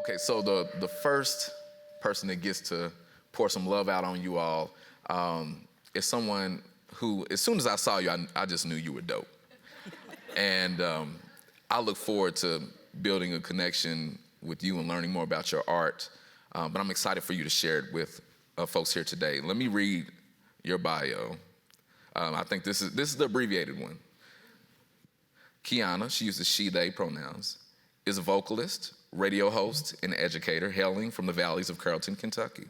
Okay, so the first person that gets to pour some love out on you all is someone who, as soon as I saw you, I just knew you were dope. And I look forward to building a connection with you and learning more about your art. But I'm excited for you to share it with folks here today. Let me read your bio. I think this is the abbreviated one. Kiana, she uses she, they pronouns, is a vocalist, radio host, and educator hailing from the valleys of Carrollton, Kentucky.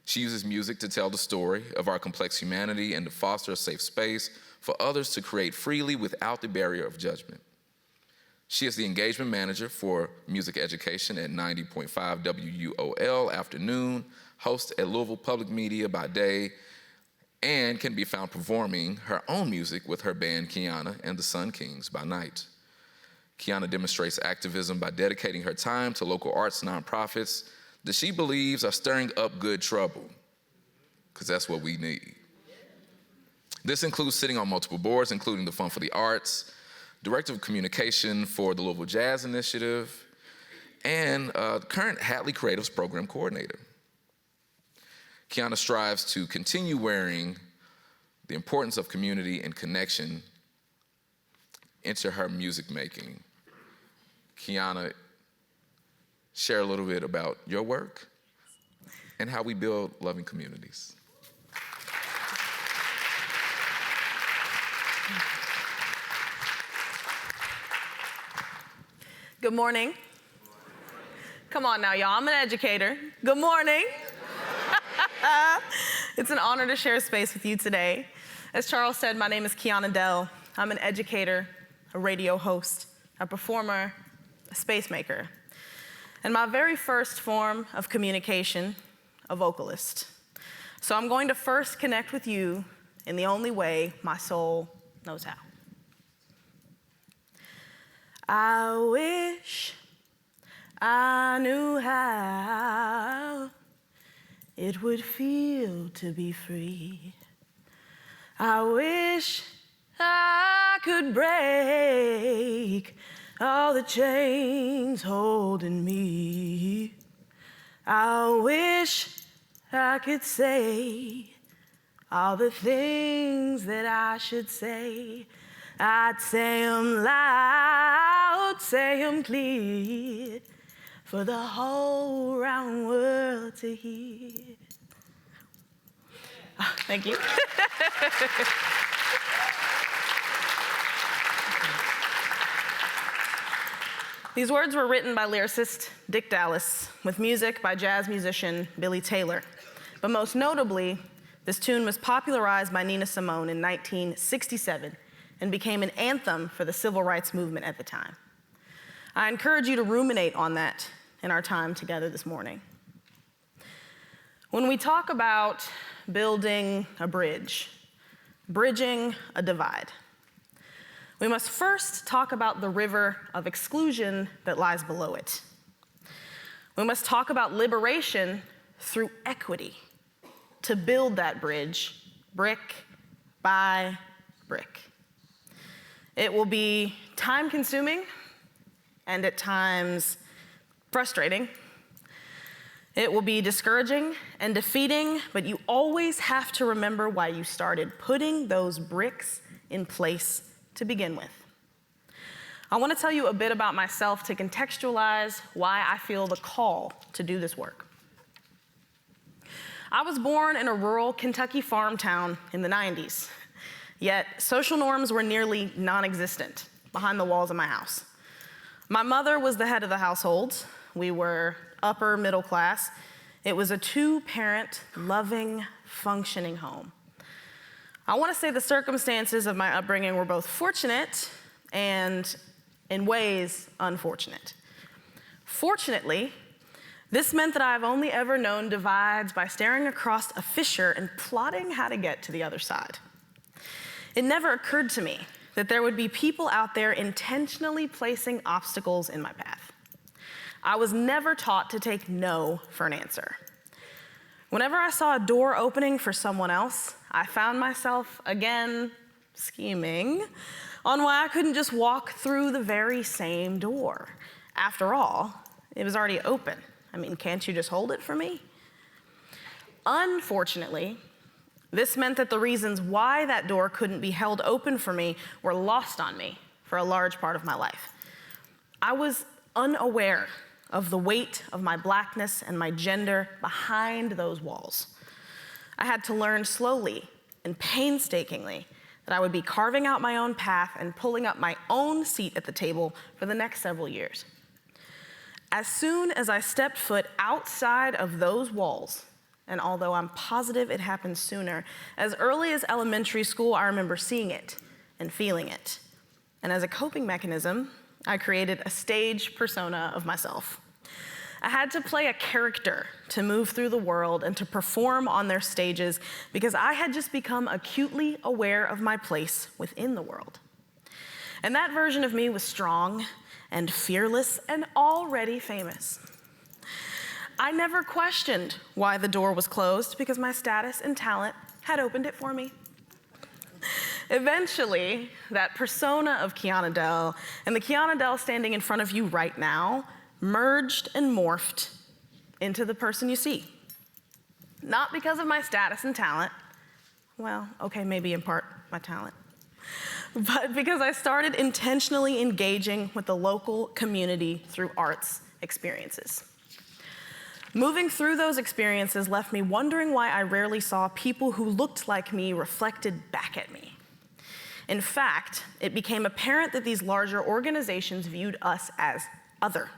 She uses music to tell the story of our complex humanity and to foster a safe space for others to create freely without the barrier of judgment. She is the engagement manager for music education at 90.5 WUOL afternoon, host at Louisville Public Media by day, and can be found performing her own music with her band Kiana and the Sun Kings by night. Kiana demonstrates activism by dedicating her time to local arts nonprofits that she believes are stirring up good trouble, because that's what we need. This includes sitting on multiple boards, including the Fund for the Arts, Director of Communication for the Louisville Jazz Initiative, and current Hadley Creatives Program coordinator. Kiana strives to continue wearing the importance of community and connection into her music making. Kiana, share a little bit about your work and how we build loving communities. Good morning. Come on now, y'all. I'm an educator. Good morning. It's an honor to share space with you today. As Charles said, my name is Kiana Dell. I'm an educator, a radio host, a performer, a space maker, and my very first form of communication, a vocalist. So I'm going to first connect with you in the only way my soul knows how. I wish I knew how it would feel to be free. I wish I could break all the chains holding me. I wish I could say all the things that I should say. I'd say 'em loud, say 'em clear, for the whole round world to hear. Oh, thank you. These words were written by lyricist Dick Dallas with music by jazz musician Billy Taylor. But most notably, this tune was popularized by Nina Simone in 1967 and became an anthem for the civil rights movement at the time. I encourage you to ruminate on that in our time together this morning. When we talk about building a bridge, bridging a divide, we must first talk about the river of exclusion that lies below it. We must talk about liberation through equity to build that bridge, brick by brick. It will be time-consuming and at times frustrating. It will be discouraging and defeating, but you always have to remember why you started putting those bricks in place to begin with. I want to tell you a bit about myself to contextualize why I feel the call to do this work. I was born in a rural Kentucky farm town in the 90s, yet social norms were nearly non-existent behind the walls of my house. My mother was the head of the household. We were upper middle class. It was a two-parent, loving, functioning home. I want to say the circumstances of my upbringing were both fortunate and, in ways, unfortunate. Fortunately, this meant that I've only ever known divides by staring across a fissure and plotting how to get to the other side. It never occurred to me that there would be people out there intentionally placing obstacles in my path. I was never taught to take no for an answer. Whenever I saw a door opening for someone else, I found myself, again, scheming on why I couldn't just walk through the very same door. After all, It was already open. I mean, can't you just hold it for me? Unfortunately, this meant that the reasons why that door couldn't be held open for me were lost on me for a large part of my life. I was unaware of the weight of my blackness and my gender behind those walls. I had to learn slowly and painstakingly that I would be carving out my own path and pulling up my own seat at the table for the next several years. As soon as I stepped foot outside of those walls, and although I'm positive it happened sooner, as early as elementary school, I remember seeing it and feeling it. And as a coping mechanism, I created a stage persona of myself. I had to play a character to move through the world and to perform on their stages because I had just become acutely aware of my place within the world. And that version of me was strong and fearless and already famous. I never questioned why the door was closed because my status and talent had opened it for me. Eventually, that persona of Kiana Dell and the Kiana Dell standing in front of you right now merged and morphed into the person you see. Not because of my status and talent, well, okay, maybe in part my talent, but because I started intentionally engaging with the local community through arts experiences. Moving through those experiences left me wondering why I rarely saw people who looked like me reflected back at me. In fact, it became apparent that these larger organizations viewed us as other,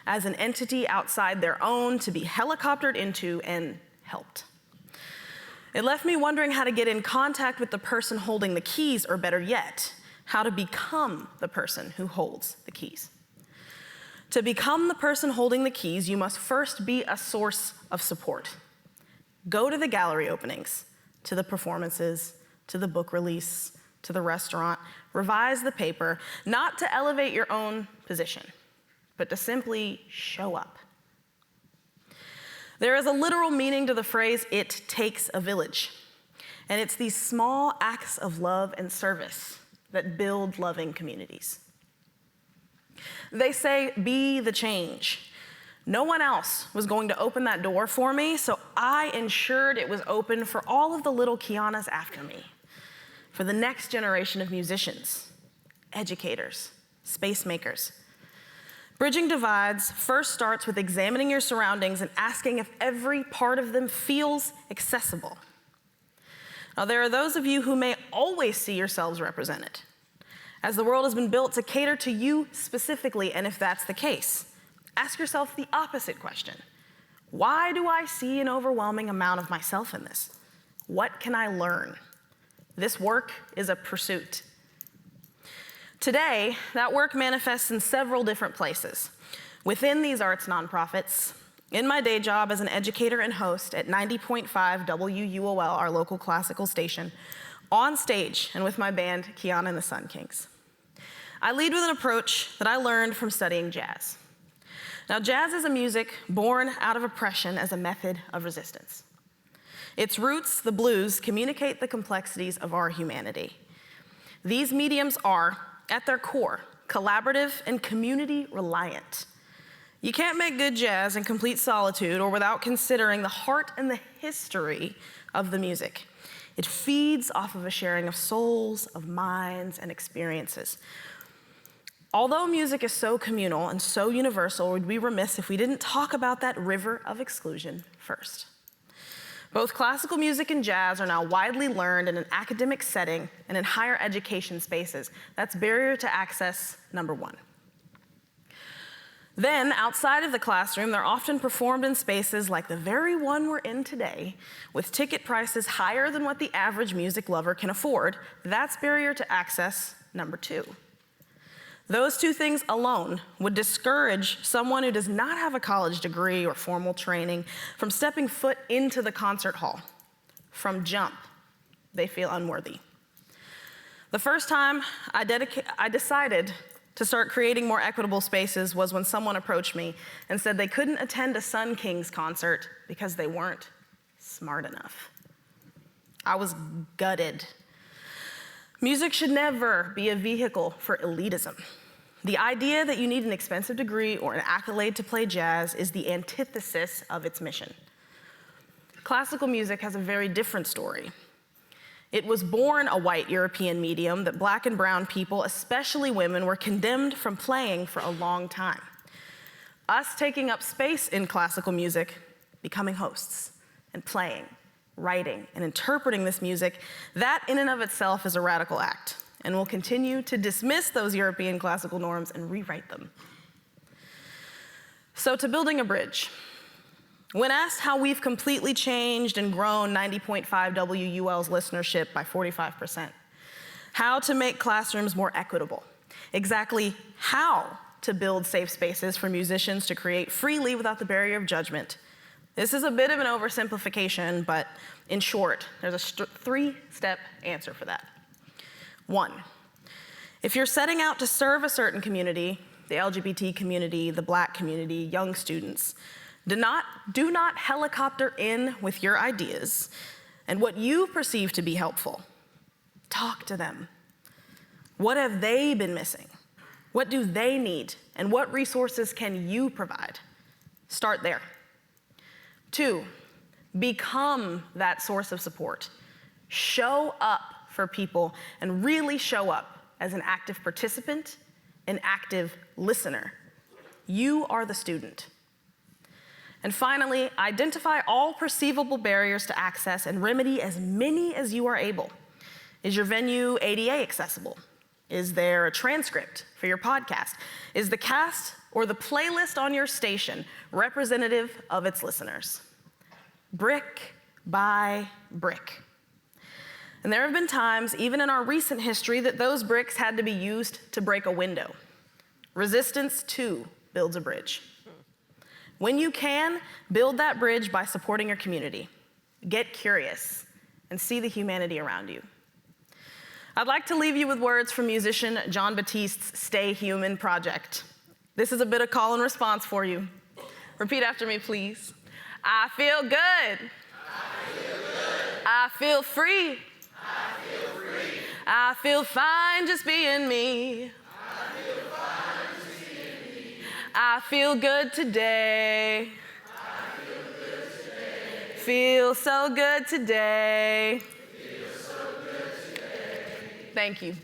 as an entity outside their own to be helicoptered into and helped. It left me wondering how to get in contact with the person holding the keys, or better yet, how to become the person who holds the keys. To become the person holding the keys, you must first be a source of support. Go to the gallery openings, to the performances, to the book release, to the restaurant, revise the paper, not to elevate your own position, but to simply show up. There is a literal meaning to the phrase, "it takes a village." And it's these small acts of love and service that build loving communities. They say, be the change. No one else was going to open that door for me, so I ensured it was open for all of the little Kianas after me, for the next generation of musicians, educators, space makers. Bridging divides first starts with examining your surroundings and asking if every part of them feels accessible. Now, there are those of you who may always see yourselves represented, as the world has been built to cater to you specifically, and if that's the case, ask yourself the opposite question. Why do I see an overwhelming amount of myself in this? What can I learn? This work is a pursuit. Today, that work manifests in several different places. Within these arts nonprofits, in my day job as an educator and host at 90.5 WUOL, our local classical station, on stage and with my band, Kiana the Sun Kings. I lead with an approach that I learned from studying jazz. Now, jazz is a music born out of oppression as a method of resistance. Its roots, the blues, communicate the complexities of our humanity. These mediums are, at their core, collaborative and community reliant. You can't make good jazz in complete solitude or without considering the heart and the history of the music. It feeds off of a sharing of souls, of minds, and experiences. Although music is so communal and so universal, we'd be remiss if we didn't talk about that river of exclusion first. Both classical music and jazz are now widely learned in an academic setting and in higher education spaces. That's barrier to access number one. Then, outside of the classroom, they're often performed in spaces like the very one we're in today, with ticket prices higher than what the average music lover can afford. That's barrier to access number two. Those two things alone would discourage someone who does not have a college degree or formal training from stepping foot into the concert hall. From jump, they feel unworthy. The first time I decided to start creating more equitable spaces was when someone approached me and said they couldn't attend a Sun Kings concert because they weren't smart enough. I was gutted. Music should never be a vehicle for elitism. The idea that you need an expensive degree or an accolade to play jazz is the antithesis of its mission. Classical music has a very different story. It was born a white European medium that Black and brown people, especially women, were condemned from playing for a long time. Us taking up space in classical music, becoming hosts, and playing, writing, and interpreting this music, that in and of itself is a radical act, and will continue to dismiss those European classical norms and rewrite them. So to building a bridge. When asked how we've completely changed and grown 90.5 WUOL's listenership by 45%, how to make classrooms more equitable, exactly how to build safe spaces for musicians to create freely without the barrier of judgment. This is a bit of an oversimplification, but in short, there's a three-step answer for that. 1, if you're setting out to serve a certain community, the LGBT community, the Black community, young students, do not helicopter in with your ideas and what you perceive to be helpful. Talk to them. What have they been missing? What do they need? And what resources can you provide? Start there. 2, become that source of support. Show up for people and really show up as an active participant, an active listener. You are the student. And finally, identify all perceivable barriers to access and remedy as many as you are able. Is your venue ADA accessible? Is there a transcript for your podcast? Is the cast or the playlist on your station representative of its listeners? Brick by brick. And there have been times, even in our recent history, that those bricks had to be used to break a window. Resistance, too, builds a bridge. When you can, build that bridge by supporting your community. Get curious and see the humanity around you. I'd like to leave you with words from musician John Batiste's Stay Human project. This is a bit of call and response for you. Repeat after me, please. I feel good. I feel good. I feel free. I feel free. I feel fine just being me. I feel fine just being me. I feel good today. I feel good today. Feel so good today. Feel so good today. Thank you.